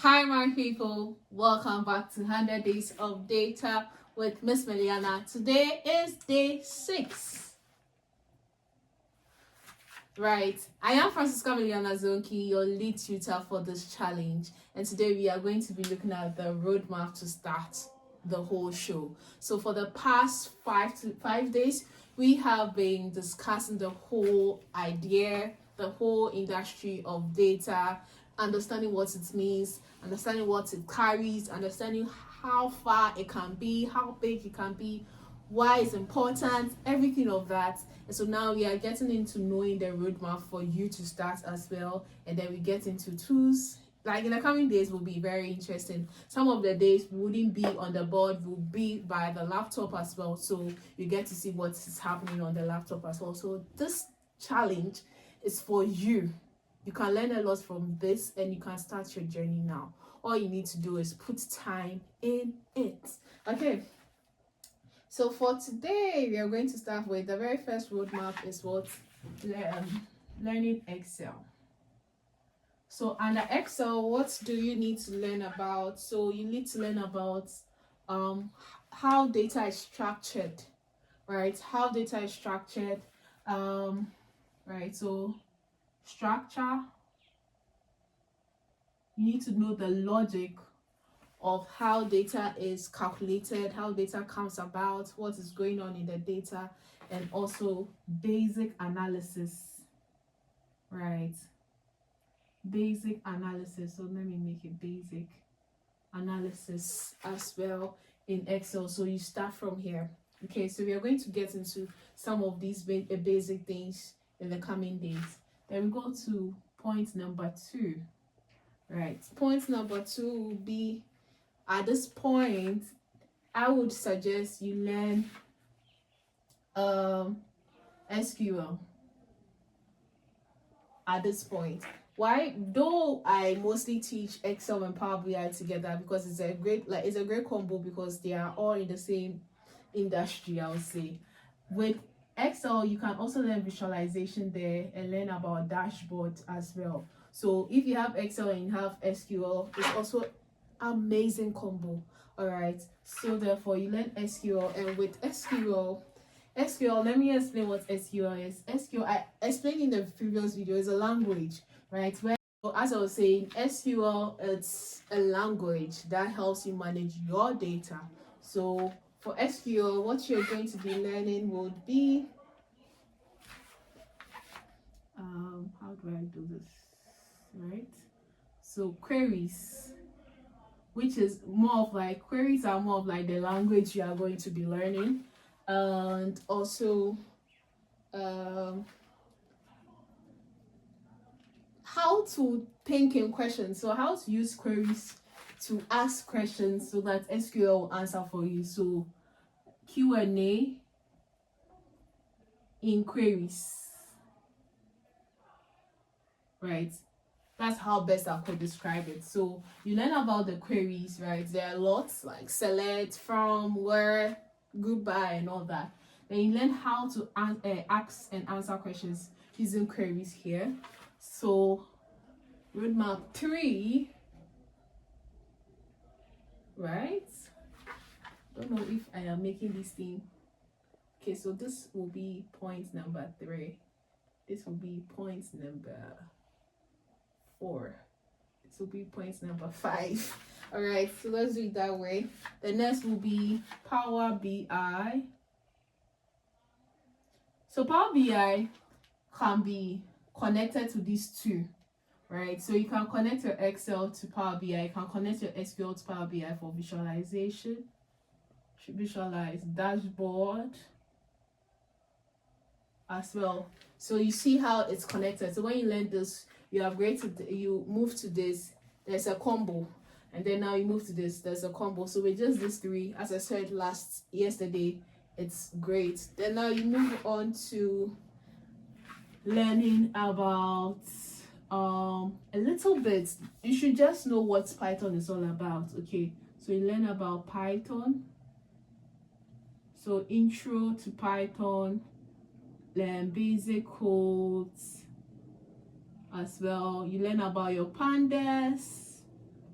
Hi, my people. Welcome back to 100 Days of Data with Miss Mailiana. Today is day 6. Right. I am Francisca Mailiana Zonki, your lead tutor for this challenge. And today we are going to be looking at the roadmap to start the whole show. So for the past 5 days, we have been discussing the whole idea, the whole industry of data, understanding what it means, understanding what it carries, understanding how far it can be, how big it can be, why it's important, everything of that. And so now we are getting into knowing the roadmap for you to start as well. And then we get into tools. Like in the coming days will be very interesting. Some of the days wouldn't be on the board, will be by the laptop as well. So you get to see what is happening on the laptop as well. So this challenge is for you. You can learn a lot from this and you can start your journey now. All you need to do is put time in it. Okay. So for today, we are going to start with the very first roadmap is what learning Excel. So under Excel, what do you need to learn about? So you need to learn about how data is structured, right? How data is structured, right? So structure, you need to know the logic of how data is calculated, how data comes about, what is going on in the data, and also basic analysis, right? Basic analysis. So let me make it basic analysis as well in Excel. So you start from here. Okay, so we are going to get into some of these basic things in the coming days. Then we go to point number 2. Right. Point number 2 will be, at this point, I would suggest you learn SQL at this point. Why? Though I mostly teach Excel and Power BI together because it's a great combo because they are all in the same industry, I would say. With Excel, you can also learn visualization there and learn about dashboard as well. So if you have Excel and you have SQL, it's also amazing combo. All right, so therefore you learn SQL, and with SQL, let me explain what SQL is. SQL, I explained in the previous video, is a language, right? Where, as I was saying, SQL, it's a language that helps you manage your data. So for SQL, what you're going to be learning would be how do I do this, right? So queries, which is more of like, queries are more of like the language you are going to be learning, and also how to think in questions. So how to use queries to ask questions so that SQL will answer for you. So Q&A in queries, right? That's how best I could describe it. So you learn about the queries, right? There are lots like select, from, where, group by, and all that. Then you learn how to ask and answer questions using queries here. So roadmap 3, right? Don't know if I am making this thing. Okay, so this will be point number 3. This will be point number 4. This will be point number 5. All right, so let's do it that way. The next will be Power BI. So Power BI can be connected to these two, right? So you can connect your Excel to Power BI, you can connect your SQL to Power BI for visualization, visualize dashboard as well. So you see how it's connected. So when you learn this, you upgrade to you move to this, there's a combo, and then now you move to this, there's a combo. So with just these 3, as I said yesterday, it's great. Then now you move on to learning about a little bit. You should just know what Python is all about. Okay, so you learn about Python, so intro to Python, learn basic codes as well. You learn about your pandas,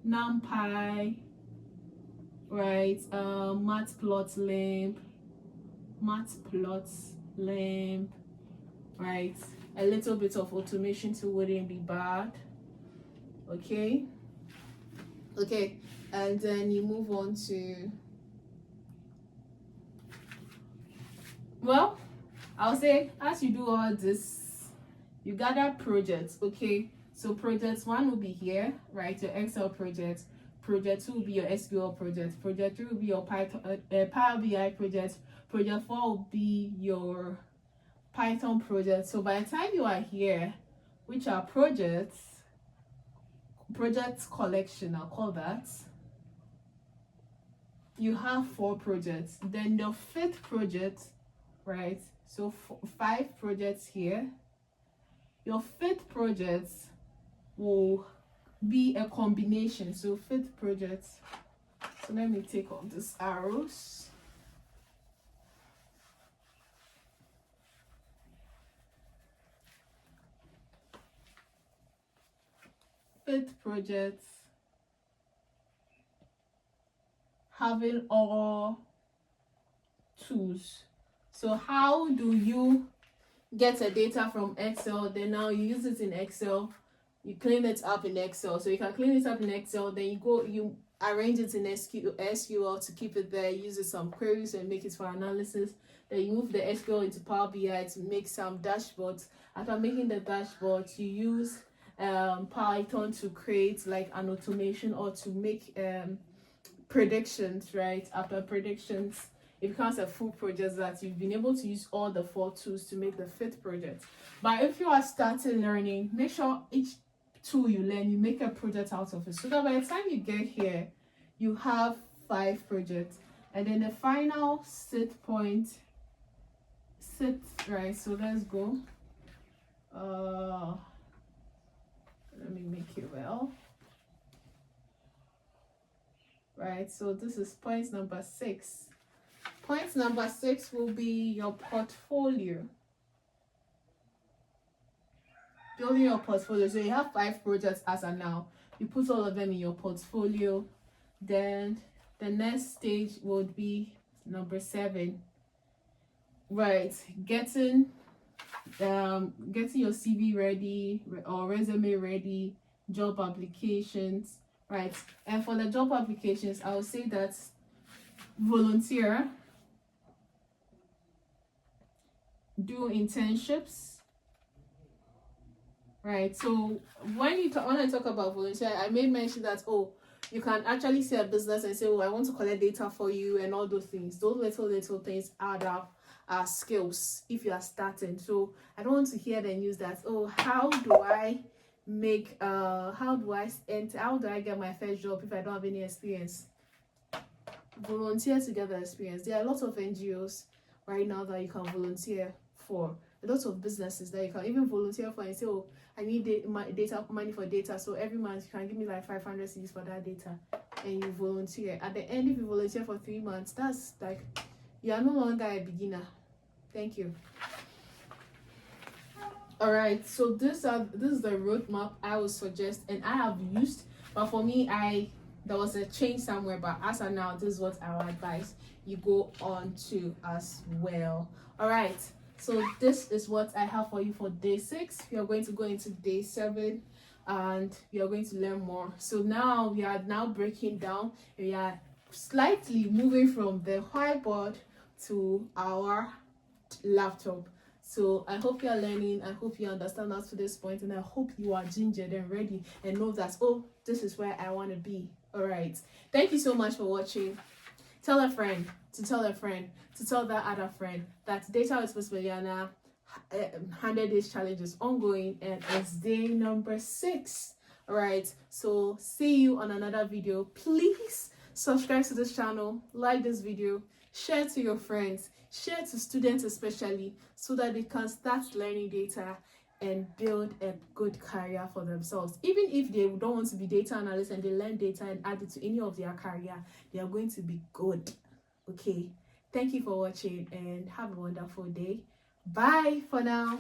NumPy, right? Matplotlib, right? A little bit of automation too wouldn't be bad. Okay, and then you move on to, well, I'll say as you do all this, you gather projects. Okay, so project 1 will be here, right? Your Excel project. Project 2 will be your SQL project. Project 3 will be your Python, Power BI project. Project 4 will be your Python project. So by the time you are here, which are projects collection, I'll call that, you have 4 projects. Then the 5th project, right? So 5 projects here. Your 5th project will be a combination. So 5th project, so let me take off these arrows. Fifth project, having all tools. So how do you get a data from Excel? Then now you use it in Excel, you clean it up in Excel. So you can clean it up in Excel, then you arrange it in SQL to keep it there, use it some queries and make it for analysis. Then you move the SQL into Power BI to make some dashboards. After making the dashboards, you use Python to create like an automation or to make predictions, right? After predictions, it becomes a full project that you've been able to use all the 4 tools to make the 5th project. But if you are starting learning, make sure each tool you learn, you make a project out of it, so that by the time you get here, you have 5 projects. And then the final sit point, right? So let's go. Let me make it well. Right, so this is point number 6. Point number 6 will be your portfolio. Building your portfolio. So you have 5 projects as of now. You put all of them in your portfolio. Then the next stage would be number 7. Right, getting your CV ready or resume ready, job applications, right? And for the job applications, I would say that volunteer, do internships, right? So when I talk about volunteer, I made mention that, oh, you can actually see a business and say, oh, I want to collect data for you and all those things. Those little things add up as skills if you are starting. So I don't want to hear the news that, oh, how do I get my first job if I don't have any experience? Volunteer to get the experience. There are lots of NGOs right now that you can volunteer for. A lot of businesses that you can even volunteer for and say, oh, I need money for data, so every month you can give me like 500 cedis for that data, and you volunteer. At the end, if you volunteer for 3 months, that's like you are no longer a beginner. Thank you. All right, so this is the roadmap I would suggest and I have used, but for me, there was a change somewhere, but as of now, this is what I would advise you go on to as well. All right, so this is what I have for you for day 6. We are going to go into day 7 and we are going to learn more. So now we are breaking down. We are slightly moving from the whiteboard to our laptop. So I hope you are learning. I hope you understand us to this point, and I hope you are gingered and ready and know that, oh, this is where I want to be. All right, thank you so much for watching. Tell a friend to tell a friend to tell that other friend that Data with Miss Mailiana 100 days challenge is ongoing and it's day number 6. All right, so see you on another video. Please subscribe to this channel, like this video, share to your friends, share to students especially, so that they can start learning data and build a good career for themselves. Even if they don't want to be data analysts and they learn data and add it to any of their career, they are going to be good. Okay, thank you for watching and have a wonderful day. Bye for now.